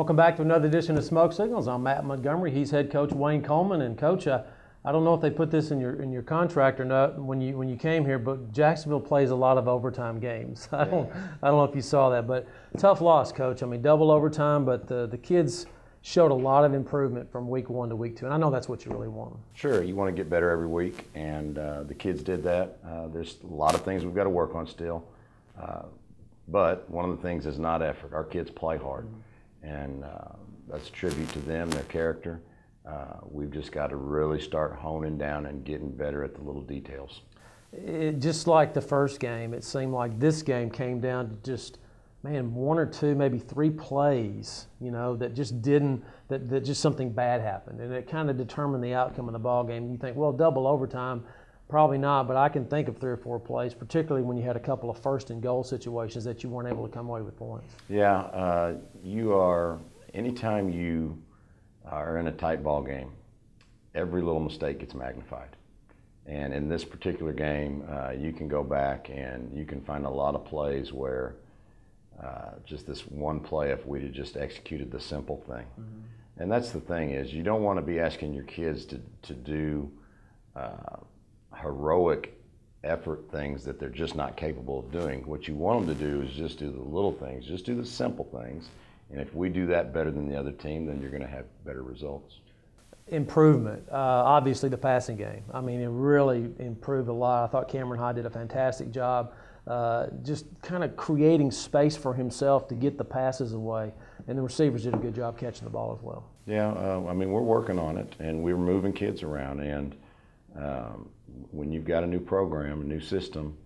Welcome back to another edition of Smoke Signals. I'm Matt Montgomery. He's head coach Wayne Coleman. And Coach, I don't know if they put this in your contract or not when you came here, but Jacksonville plays a lot of overtime games. I don't know if you saw that, but tough loss, Coach. I mean, double overtime, but the kids showed a lot of improvement from week 1 to week 2, and I know that's what you really want. Sure, you want to get better every week, and the kids did that. There's a lot of things we've got to work on still, but one of the things is not effort. Our kids play hard, and that's a tribute to them, their character. We've just got to really start honing down and getting better at the little details. Just like the first game, it seemed like this game came down to just, man, 1 or 2, maybe 3 plays, that just didn't, that just something bad happened. And it kind of determined the outcome of the ball game. You think, well, double overtime, probably not, but I can think of 3 or 4 plays, particularly when you had a couple of first and goal situations that you weren't able to come away with points. Yeah, anytime you are in a tight ball game, every little mistake gets magnified. And in this particular game, you can go back and you can find a lot of plays where just this one play, if we'd have just executed the simple thing. And that's the thing is, you don't want to be asking your kids to do heroic effort things that they're just not capable of doing. What you want them to do is just do the little things, just do the simple things. And if we do that better than the other team, then you're going to have better results. Improvement, obviously the passing game. I mean, it really improved a lot. I thought Cameron Hyde did a fantastic job just kind of creating space for himself to get the passes away. And the receivers did a good job catching the ball as well. Yeah, I mean, we're working on it, and we're moving kids around. And when you've got a new program, a new system,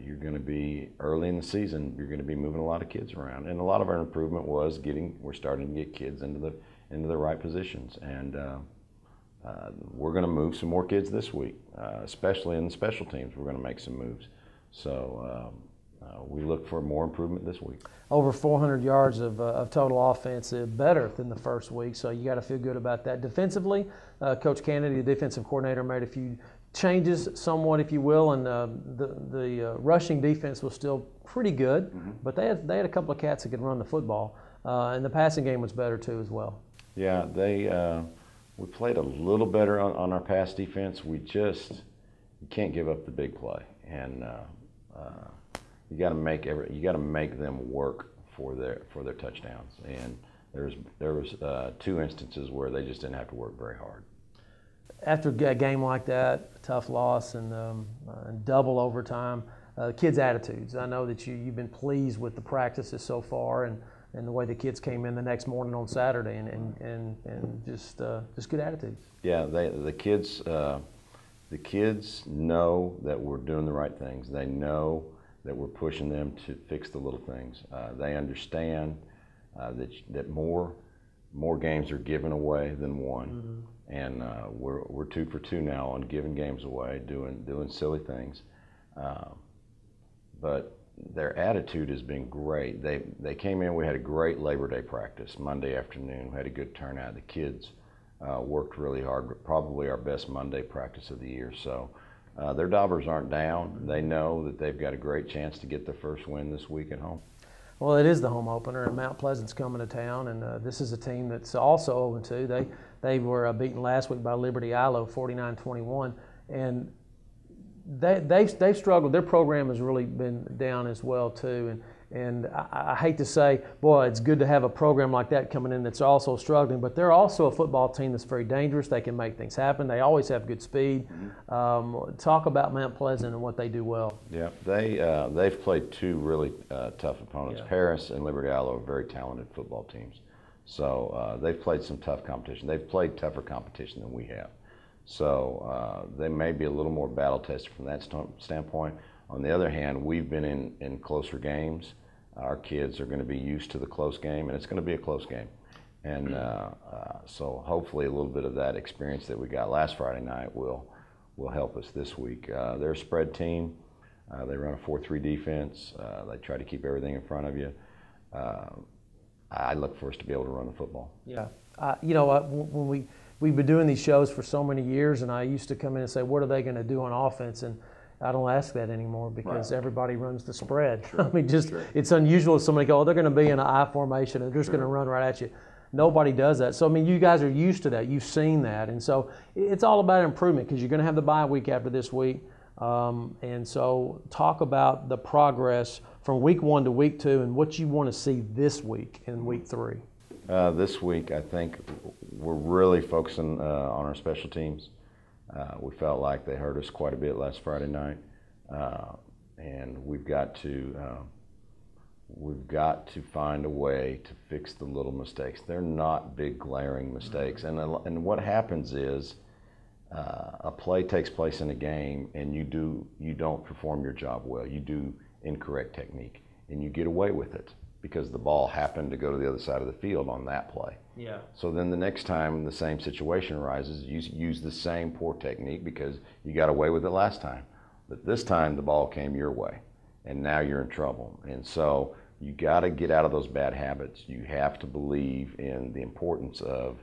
you're going to be, early in the season, you're going to be moving a lot of kids around. And a lot of our improvement was we're starting to get kids into the right positions. And we're going to move some more kids this week, especially in the special teams. We're going to make some moves. So we look for more improvement this week. Over 400 yards of total offense, better than the first week, so you got to feel good about that. Defensively, Coach Kennedy, the defensive coordinator, made a few changes somewhat, if you will, and the rushing defense was still pretty good, but they had a couple of cats that could run the football, and the passing game was better too as well. Yeah, we played a little better on our pass defense. You can't give up the big play, and you got to make them work for their touchdowns. And there was 2 instances where they just didn't have to work very hard. After a game like that, a tough loss and double overtime, kids' attitudes. I know that you've been pleased with the practices so far and the way the kids came in the next morning on Saturday and just good attitudes. Yeah, the kids know that we're doing the right things. They know that we're pushing them to fix the little things. They understand that more games are given away than won. And we're 2 for 2 now on giving games away, doing silly things. But their attitude has been great. They came in. We had a great Labor Day practice Monday afternoon. We had a good turnout. The kids worked really hard. Probably our best Monday practice of the year. So their dobbers aren't down. They know that they've got a great chance to get their first win this week at home. Well, it is the home opener, and Mount Pleasant's coming to town, and this is a team that's also 0-2. They were beaten last week by Liberty Ilo, 49-21, and they've struggled. Their program has really been down as well too, and I hate to say, boy, it's good to have a program like that coming in that's also struggling, but they're also a football team that's very dangerous. They can make things happen. They always have good speed. Talk about Mount Pleasant and what they do well. Yeah, they've played 2 really tough opponents. Yeah. Paris and Liberty Ilo are very talented football teams. So they've played some tough competition. They've played tougher competition than we have. So they may be a little more battle tested from that standpoint. On the other hand, we've been in closer games. Our kids are going to be used to the close game, and it's going to be a close game. And so hopefully a little bit of that experience that we got last Friday night will help us this week. They're a spread team. They run a 4-3 defense. They try to keep everything in front of you. I look for us to be able to run the football. Yeah. When we've been doing these shows for so many years, and I used to come in and say, what are they going to do on offense? And I don't ask that anymore because Right. everybody runs the spread. Sure. I mean, just Sure. it's unusual if somebody go, oh, they're going to be in an I formation and they're just going to run right at you. Nobody does that. So, I mean, you guys are used to that. You've seen that. And so it's all about improvement because you're going to have the bye week after this week. And so talk about the progress from week 1 to week 2 and what you want to see this week in week 3. This week, I think we're really focusing on our special teams. We felt like they hurt us quite a bit last Friday night, and we've got to find a way to fix the little mistakes. They're not big glaring mistakes, and what happens is a play takes place in a game, and you don't perform your job well. You do incorrect technique, and you get away with it because the ball happened to go to the other side of the field on that play. Yeah. So then the next time the same situation arises, you use the same poor technique because you got away with it last time. But this time the ball came your way, and now you're in trouble. And so you got to get out of those bad habits. You have to believe in the importance of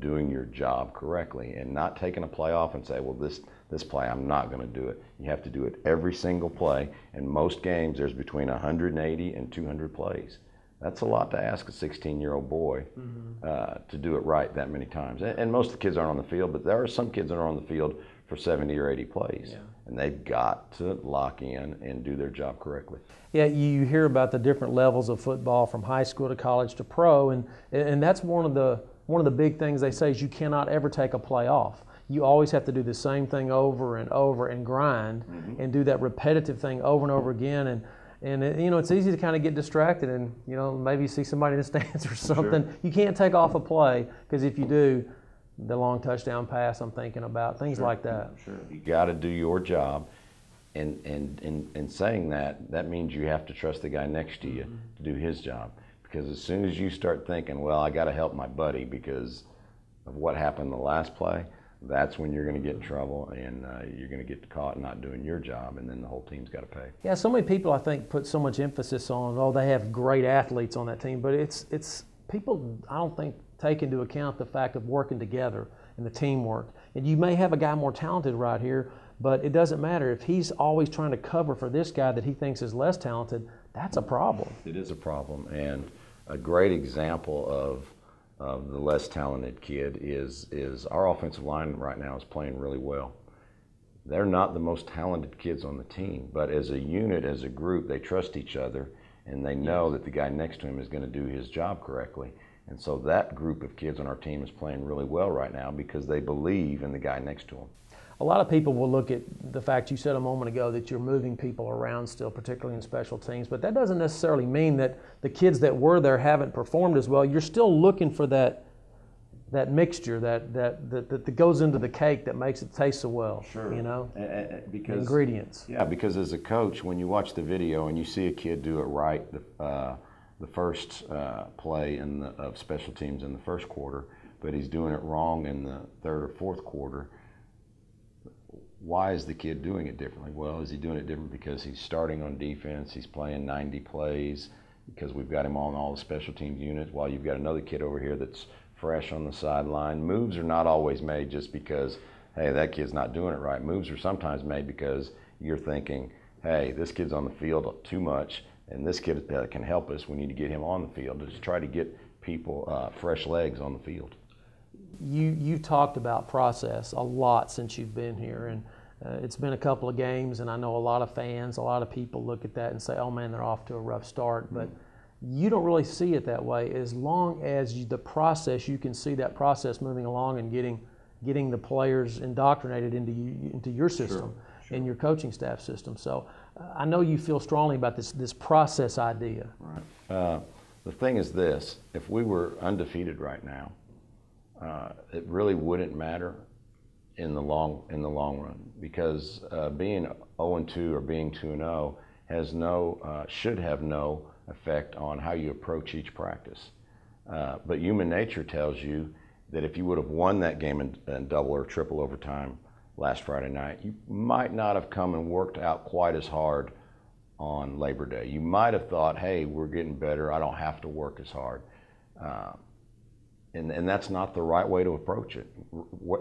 doing your job correctly and not taking a play off and say, well, this play, I'm not going to do it. You have to do it every single play. In most games, there's between 180 and 200 plays. That's a lot to ask a 16-year-old boy to do it right that many times. And most of the kids aren't on the field, but there are some kids that are on the field for 70 or 80 plays. Yeah. And they've got to lock in and do their job correctly. Yeah, you hear about the different levels of football from high school to college to pro, and that's one of the big things they say is you cannot ever take a play off. You always have to do the same thing over and over and grind and do that repetitive thing over and over again. And it's easy to kind of get distracted and, maybe see somebody in the stands or something. Sure. You can't take off a play because if you do, the long touchdown pass I'm thinking about, things like that. Sure. You got to do your job. And in saying that means you have to trust the guy next to you to do his job. Because as soon as you start thinking, well, I got to help my buddy because of what happened the last play, that's when you're going to get in trouble and you're going to get caught not doing your job, and then the whole team's got to pay. Yeah, so many people I think put so much emphasis on, oh, they have great athletes on that team, but it's people I don't think take into account the fact of working together and the teamwork. And you may have a guy more talented right here, but it doesn't matter if he's always trying to cover for this guy that he thinks is less talented. That's a problem. It is a problem, and a great example of the less talented kid is our offensive line right now is playing really well. They're not the most talented kids on the team, but as a unit, as a group, they trust each other, and they know that the guy next to him is going to do his job correctly. And so that group of kids on our team is playing really well right now because they believe in the guy next to them. A lot of people will look at the fact you said a moment ago that you're moving people around still, particularly in special teams, but that doesn't necessarily mean that the kids that were there haven't performed as well. You're still looking for that mixture that goes into the cake that makes it taste so well. Sure. Because ingredients. Yeah, because as a coach, when you watch the video and you see a kid do it right, the first play of special teams in the first quarter, but he's doing it wrong in the third or fourth quarter. Why is the kid doing it differently? Well, is he doing it different because he's starting on defense, he's playing 90 plays, because we've got him on all the special teams units, while you've got another kid over here that's fresh on the sideline. Moves are not always made just because, hey, that kid's not doing it right. Moves are sometimes made because you're thinking, hey, this kid's on the field too much, and this kid can help us. We need to get him on the field to try to get people fresh legs on the field. You talked about process a lot since you've been here, and it's been a couple of games, and I know a lot of fans, a lot of people look at that and say, oh man, they're off to a rough start, but you don't really see it that way. As long as the process, you can see that process moving along and getting the players indoctrinated into your system and your coaching staff system. So I know you feel strongly about this process idea. Right. The thing is this: if we were undefeated right now, it really wouldn't matter in the long run, because being 0-2 or being 2-0 should have no effect on how you approach each practice. But human nature tells you that if you would have won that game in double or triple overtime last Friday night, you might not have come and worked out quite as hard on Labor Day. You might have thought, hey, we're getting better, I don't have to work as hard. And that's not the right way to approach it.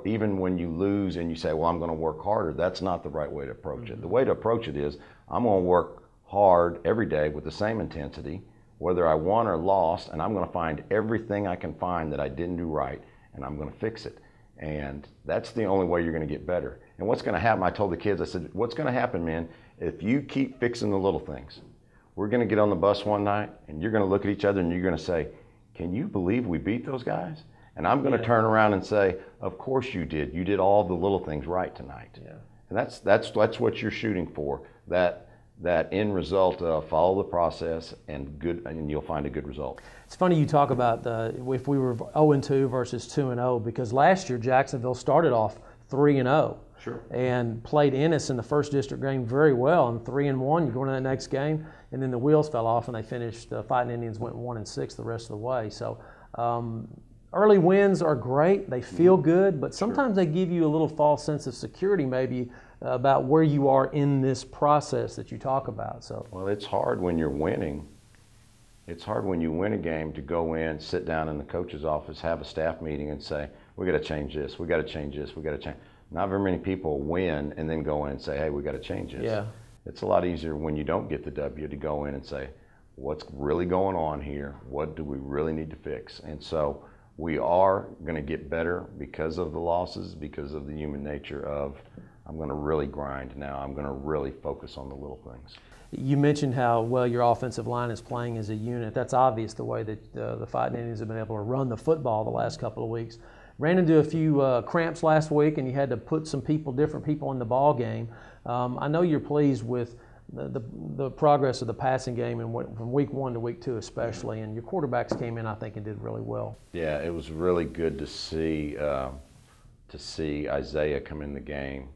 Even when you lose and you say, well, I'm going to work harder, that's not the right way to approach it. The way to approach it is, I'm going to work hard every day with the same intensity, whether I won or lost, and I'm going to find everything I can find that I didn't do right, and I'm going to fix it. And that's the only way you're going to get better. And what's going to happen, I told the kids, I said, what's going to happen, man, if you keep fixing the little things, we're going to get on the bus one night, and you're going to look at each other, and you're going to say, can you believe we beat those guys? And I'm going to turn around and say, of course you did. You did all the little things right tonight. Yeah. And that's what you're shooting for. That end result of follow the process and you'll find a good result. It's funny you talk about if we were 0-2 versus 2-0, because last year Jacksonville started off 3-0. Sure. And played Ennis in the first district game very well, and 3-1. You go into that next game, and then the wheels fell off, and they finished. Fighting Indians went 1-6 the rest of the way. So early wins are great; they feel good, but sometimes they give you a little false sense of security, maybe about where you are in this process that you talk about. So well, it's hard when you're winning. It's hard when you win a game to go in, sit down in the coach's office, have a staff meeting, and say, "We got to change this. We got to change this. We got to change." Not very many people win and then go in and say, hey, we got to change this. Yeah. It's a lot easier when you don't get the W to go in and say, what's really going on here? What do we really need to fix? And so we are going to get better because of the losses, because of the human nature of, I'm going to really grind now. I'm going to really focus on the little things. You mentioned how well your offensive line is playing as a unit. That's obvious the way that the Fighting Indians have been able to run the football the last couple of weeks. Ran into a few cramps last week, and you had to put some different people in the ball game. I know you're pleased with the progress of the passing game from week 1 to week 2 especially, and your quarterbacks came in, I think, and did really well. Yeah, it was really good to see Isaiah come in the game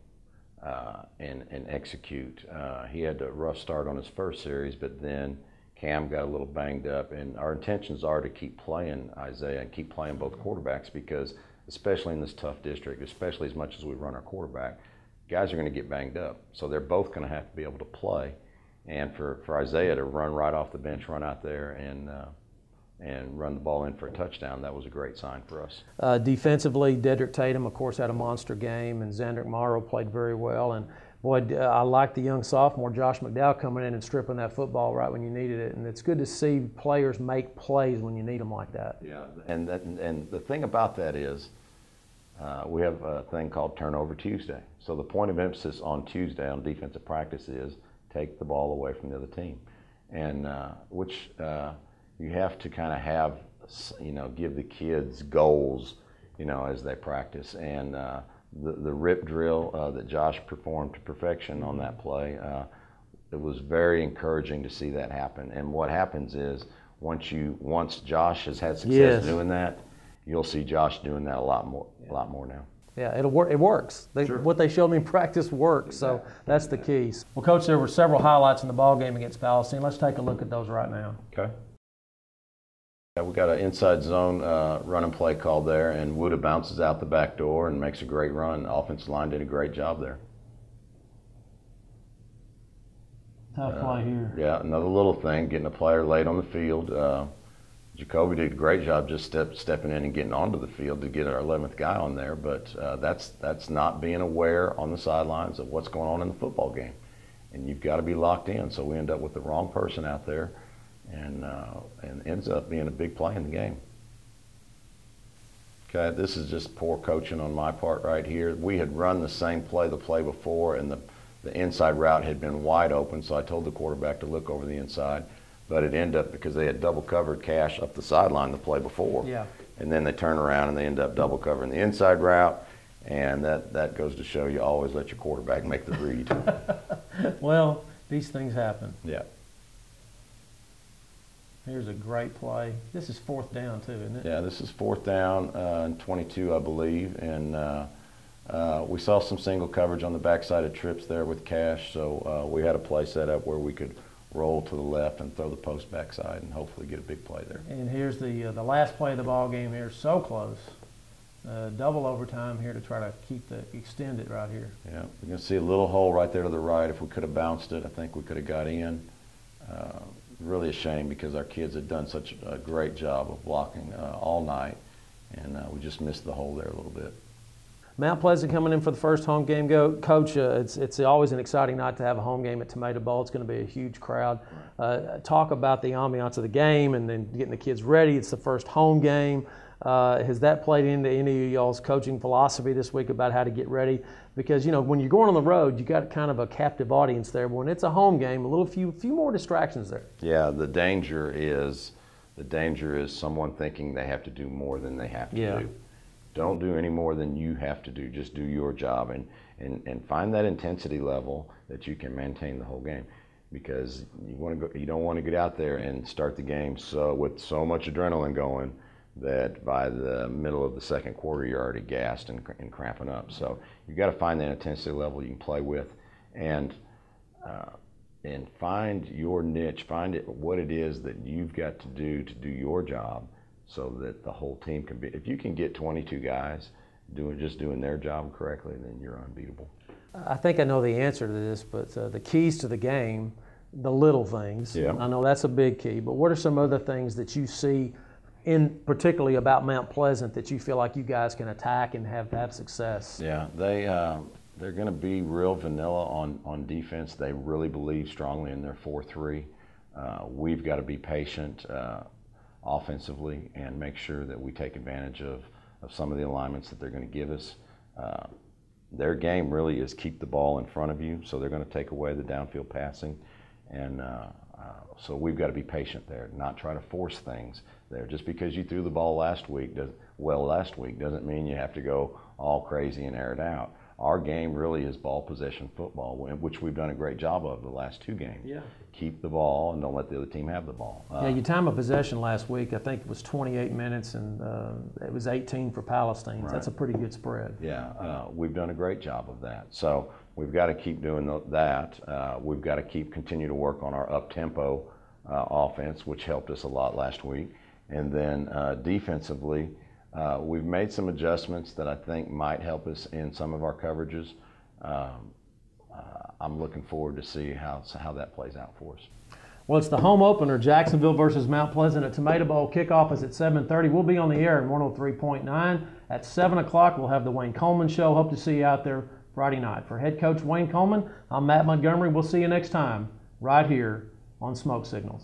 and execute. He had a rough start on his first series, but then Cam got a little banged up, and our intentions are to keep playing Isaiah and keep playing both quarterbacks, because especially in this tough district, especially as much as we run our quarterback, guys are going to get banged up. So they're both going to have to be able to play. And for Isaiah to run right off the bench, run out there and run the ball in for a touchdown, that was a great sign for us. Defensively, Dedrick Tatum, of course, had a monster game, and Xandrick Morrow played very well. And boy, I like the young sophomore, Josh McDowell, coming in and stripping that football right when you needed it. And it's good to see players make plays when you need them like that. Yeah, and the thing about that is we have a thing called Turnover Tuesday. So the point of emphasis on Tuesday on defensive practice is take the ball away from the other team. And which you have to kind of have, give the kids goals, as they practice. And the rip drill that Josh performed to perfection on that play, it was very encouraging to see that happen. And what happens is once Josh has had success doing that, you'll see Josh doing that a lot more now. Yeah, it'll work. It works. Sure. What they showed me in practice works. Exactly. So that's the keys. Well, Coach, there were several highlights in the ball game against Palestine. Let's take a look at those right now. Okay. Yeah, we got an inside zone run and play called there, and Wuda bounces out the back door and makes a great run. The offensive line did a great job there. Tough play here. Yeah, another little thing, getting a player late on the field. Jacoby did a great job just stepping in and getting onto the field to get our 11th guy on there, but that's not being aware on the sidelines of what's going on in the football game. And you've got to be locked in, so we end up with the wrong person out there, and ends up being a big play in the game. Okay, this is just poor coaching on my part right here. We had run the same play the play before, and the inside route had been wide open, so I told the quarterback to look over the inside. But it ended up, because they had double covered Cash up the sideline the play before. Yeah. And then they turn around and they end up double covering the inside route, and that goes to show you always let your quarterback make the read. Well, these things happen. Yeah. Here's a great play. This is 4th down too, isn't it? Yeah, this is 4th down and 22, I believe. And we saw some single coverage on the backside of trips there with Cash, so we had a play set up where we could roll to the left and throw the post backside and hopefully get a big play there. And here's the last play of the ball game here. So close. Double overtime here to try to extend it right here. Yeah, you can see a little hole right there to the right. If we could have bounced it, I think we could have got in. Really a shame, because our kids had done such a great job of blocking all night, and we just missed the hole there a little bit. Mount Pleasant coming in for the first home game. Coach, it's always an exciting night to have a home game at Tomato Bowl. It's going to be a huge crowd. Talk about the ambiance of the game and then getting the kids ready. It's the first home game. Has that played into any of y'all's coaching philosophy this week about how to get ready? Because, you know, when you're going on the road, you got kind of a captive audience there. But when it's a home game, few more distractions there. Yeah, the danger is someone thinking they have to do more than they have to do. Don't do any more than you have to do. Just do your job and find that intensity level that you can maintain the whole game. Because you don't want to get out there and start the game with so much adrenaline going that by the middle of the second quarter you're already gassed and cramping up. So you've got to find that intensity level you can play with, and find your niche. Find what it is that you've got to do your job, so that the whole team can be. If you can get 22 guys doing their job correctly, then you're unbeatable. I think I know the answer to this, but the keys to the game, the little things. Yeah. I know that's a big key, but what are some other things that you see particularly about Mount Pleasant that you feel like you guys can attack and have success? Yeah, they're going to be real vanilla on defense. They really believe strongly in their 4-3. We've got to be patient offensively and make sure that we take advantage of some of the alignments that they're going to give us. Their game really is keep the ball in front of you, so they're going to take away the downfield passing, and so we've got to be patient there, not try to force things there. Just because you threw the ball last week doesn't mean you have to go all crazy and air it out. Our game really is ball possession football, which we've done a great job of the last two games. Yeah. Keep the ball and don't let the other team have the ball. Your time of possession last week, I think it was 28 minutes, and it was 18 for Palestine. Right. That's a pretty good spread. Yeah, we've done a great job of that. So we've got to keep doing that. We've got to continue to work on our up-tempo offense, which helped us a lot last week. And then defensively, we've made some adjustments that I think might help us in some of our coverages. I'm looking forward to see how that plays out for us. Well, it's the home opener, Jacksonville versus Mount Pleasant at Tomato Bowl. Kickoff is at 7:30. We'll be on the air in 103.9. At 7 o'clock, we'll have the Wayne Coleman Show. Hope to see you out there Friday night. For head coach Wayne Coleman, I'm Matt Montgomery. We'll see you next time right here on Smoke Signals.